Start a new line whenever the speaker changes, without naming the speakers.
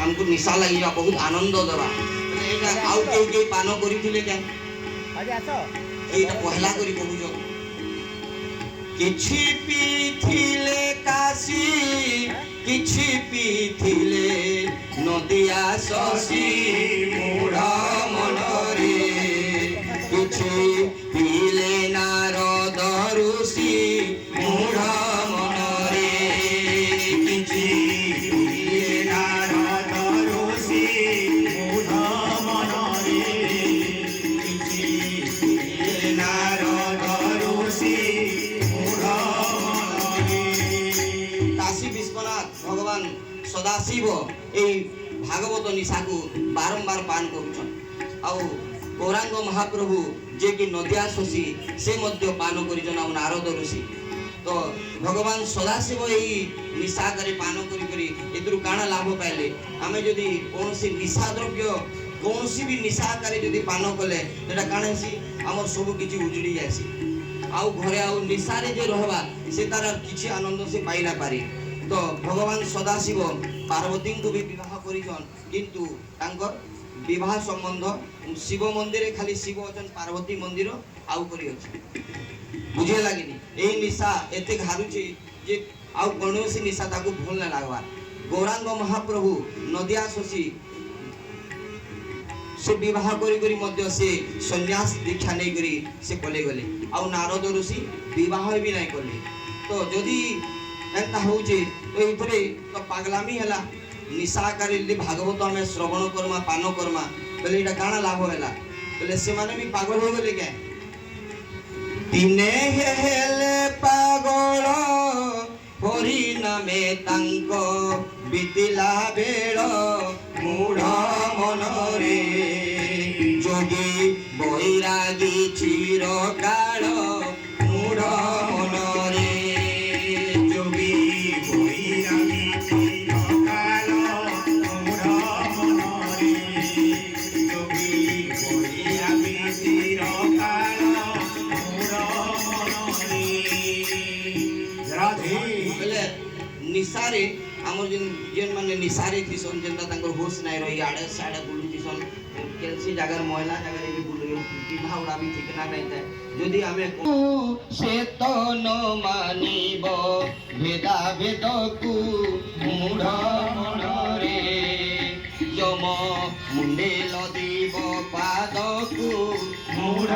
हमको निशा लगी जा बहुत आनंद देवा एटा आउ के पान करिथिले के एटा पहला करी कहू जो किछि पीथिले काशी किछि पीथिले नदिया शशि मूढ़ मनरे किछि पीले नारद ऋषि मूढ़ मनरे किछि पीले नारद ऋषि मूढ़ मनरे किछि पीले नारद ऋषि मूढ़ मनरे। काशी विश्वनाथ भगवान सदाशिव এই भागवत निशा को बारंबार पान करुछन आउ गौरांग महाप्रभु जे कि नदिया शशि से मध्य पान करिजन आउ नारद ऋषि तो भगवान सदाशिव এই निशा करे पान करी करी एतरु काना लाभ पाइले आमे जदी कोनसी निशा द्रव्य कोनसी भी निशा करे जदी पान कले एटा कानासी हमर सब किछि उजड़ी जासी आउ घरे आउ निशा रे जे रहबा से तार किछि आनंद से पाइना पारी तो भगवान सदाशिव पार्वती को भी विवाह करिजन किंतु तांकर विवाह संबंध शिव मंदिर खाली शिव अछन पार्वती मंदिर आउ करी अछि बुझे लागिनी ए निशा एते घारुची जे आउ कोनोसी निशा ताको भूल न लागवा गौरांग महाप्रभु नदिया शशि से विवाह करी करी मध्य से सन्यास दीक्षा नै करी से पले गले आउ नारद ऋषि विवाह भी नै करले तो जदी एंता होउचे तो इथरे तो पागलामी हला निशा करिले भागवत में श्रवण करमा पान करमा बोले एटा काना लाभ होला बोले से माने भी पागल हो गेले के दिने हेले पागल हरि नामे तांको बितिला बेळ मूढ़ मनरे जोगी बैरागी चिरकाल मूढ़ मनरे जोगी बैरागी चिरकाल मूढ़ मनरे जोगी बैरागी चिरकाल मूढ़ मनरे राधे बोले निसारे हमर जेन माने निसारे थिसन जेंता तांकर होश नै रही आडे साडे बुलु थिसन केलसी जगह महिला जगह भी बुलु विवाह उड़ा भी ठीक ना नहीं था यदि हमें से तो न मानिब भेदा भेद को मूढ़ मनरे यम मुंडे लदिब पाद को मूढ़